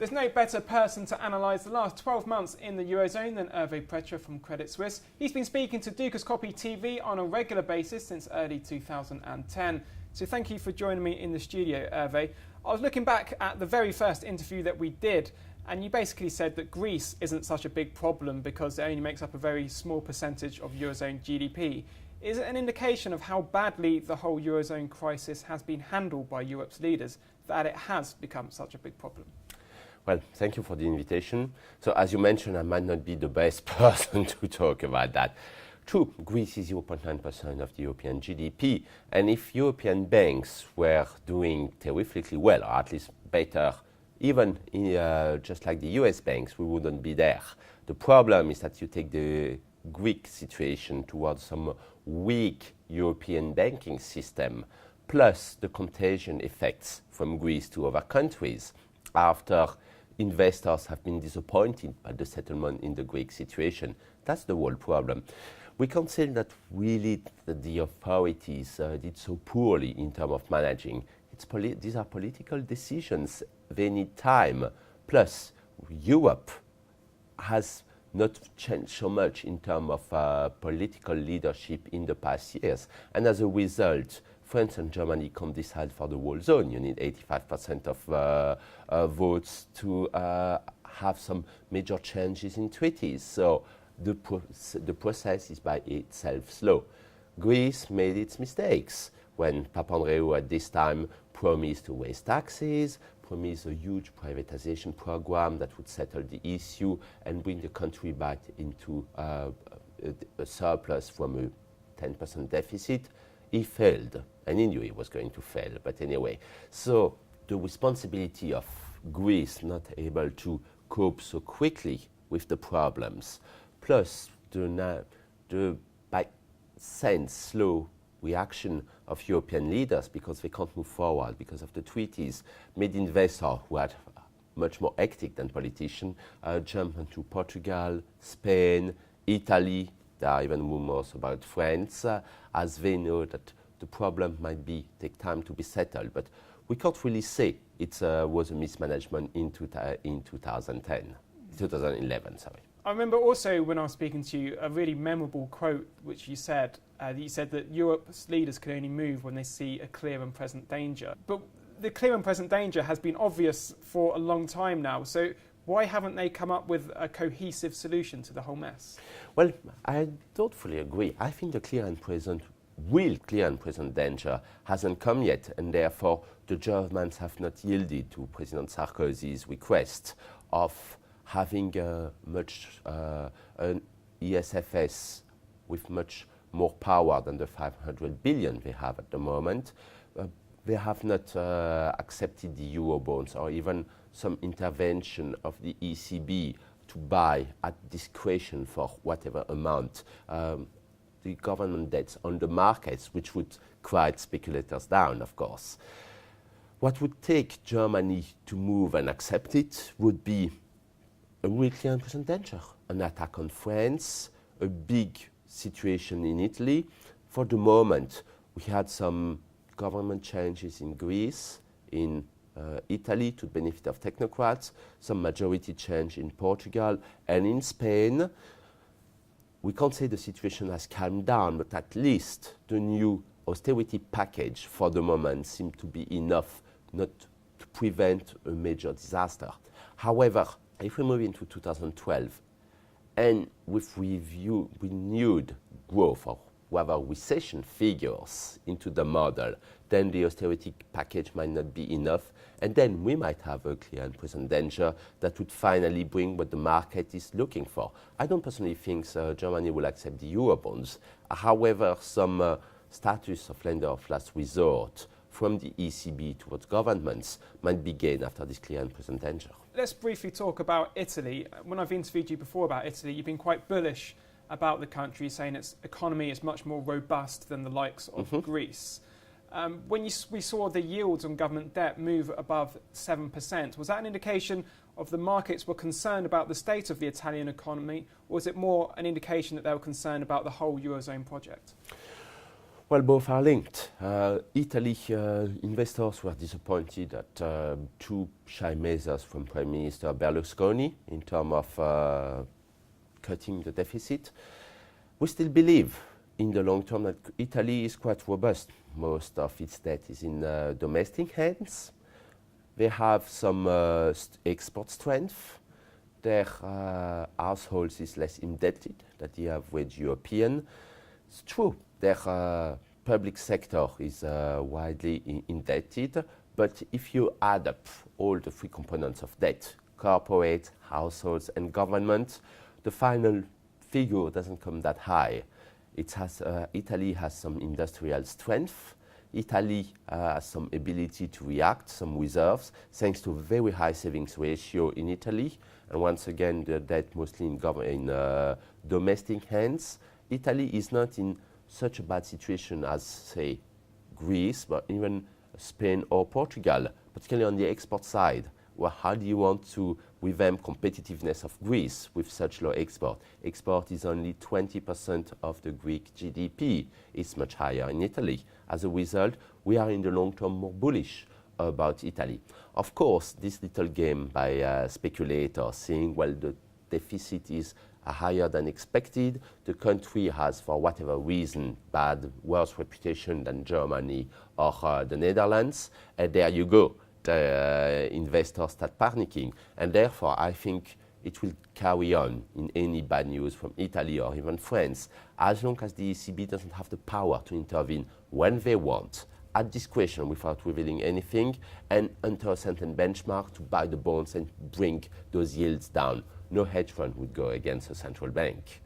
There's no better person to analyse the last 12 months in the Eurozone than Prettre from Credit Suisse. He's been speaking to Dukas Copy TV on a regular basis since early 2010. So thank you for joining me in the studio, Hervé. I was looking back at the very first interview that we did, and you basically said that Greece isn't such a big problem because it only makes up a very small percentage of Eurozone GDP. Is it an indication of how badly the whole Eurozone crisis has been handled by Europe's leaders that it has become such a big problem? Well, thank you for the invitation. So as you mentioned, I might not be the best person to talk about that. True, Greece is 0.9% of the European GDP, and if European banks were doing terrifically well, or at least better, even in, just like the US banks, we wouldn't be there. The problem is that you take the Greek situation towards some weak European banking system, plus the contagion effects from Greece to other countries after investors have been disappointed by the settlement in the Greek situation. That's the whole problem. We can say that really the authorities did so poorly in terms of managing. These are political decisions. They need time. Plus, Europe has not changed so much in terms of political leadership in the past years. And as a result, France and Germany can't decide for the whole zone. You need 85% of votes to have some major changes in treaties. So the process is by itself slow. Greece made its mistakes when Papandreou at this time promised to raise taxes, promised a huge privatization program that would settle the issue and bring the country back into a surplus from a 10% deficit. He failed, and he knew he was going to fail, but anyway. So the responsibility of Greece not able to cope so quickly with the problems, plus the by sense slow reaction of European leaders because they can't move forward because of the treaties, made investors who are much more hectic than politicians jump into Portugal, Spain, Italy. There are even rumors about France, as they know that the problem might take time to be settled. But we can't really say it was a mismanagement in 2011. Sorry. I remember also when I was speaking to you a really memorable quote which you said that Europe's leaders can only move when they see a clear and present danger. But the clear and present danger has been obvious for a long time now. So why haven't they come up with a cohesive solution to the whole mess? Well, I don't fully agree. I think the clear and present danger hasn't come yet, and therefore the Germans have not yielded to President Sarkozy's request of having an ESFS with much more power than the 500 billion they have at the moment. They have not accepted the Eurobonds or even some intervention of the ECB to buy at discretion for whatever amount the government debts on the markets, which would quiet speculators down, of course. What would take Germany to move and accept it would be a real clear and present danger, an attack on France, a big situation in Italy. For the moment, we had some government changes in Greece, in Italy to the benefit of technocrats, some majority change in Portugal and in Spain. We can't say the situation has calmed down, but at least the new austerity package for the moment seemed to be enough not to prevent a major disaster. However, if we move into 2012 and with renewed growth or rather recession figures into the model, then the austerity package might not be enough, and then we might have a clear and present danger that would finally bring what the market is looking for. I don't personally think Germany will accept the Eurobonds. However, some status of lender of last resort from the ECB towards governments might be gained after this clear and present danger. Let's briefly talk about Italy. When I've interviewed you before about Italy, you've been quite bullish about the country, saying its economy is much more robust than the likes of Greece. When we saw the yields on government debt move above 7%, was that an indication of the markets were concerned about the state of the Italian economy, or was it more an indication that they were concerned about the whole Eurozone project? Well, both are linked. Italy investors were disappointed at two shy measures from Prime Minister Berlusconi in terms of cutting the deficit. We still believe in the long term that Italy is quite robust. Most of its debt is in domestic hands. They have some export strength. Their households is less indebted than the average European. It's true, their public sector is widely indebted, but if you add up all the three components of debt, corporate, households, and government, the final figure doesn't come that high. Italy has some industrial strength. Italy has some ability to react, some reserves, thanks to a very high savings ratio in Italy. And once again, the debt mostly in domestic hands. Italy is not in such a bad situation as, say, Greece, but even Spain or Portugal, particularly on the export side. Well, how do you want to revamp competitiveness of Greece with such low export? Export is only 20% of the Greek GDP. It's much higher in Italy. As a result, we are in the long term more bullish about Italy. Of course, this little game by speculators saying, well, the deficit is higher than expected. The country has, for whatever reason, worse reputation than Germany or the Netherlands. And there you go. The investors start panicking. And therefore, I think it will carry on in any bad news from Italy or even France, as long as the ECB doesn't have the power to intervene when they want, at discretion without revealing anything, and under a certain benchmark to buy the bonds and bring those yields down. No hedge fund would go against a central bank.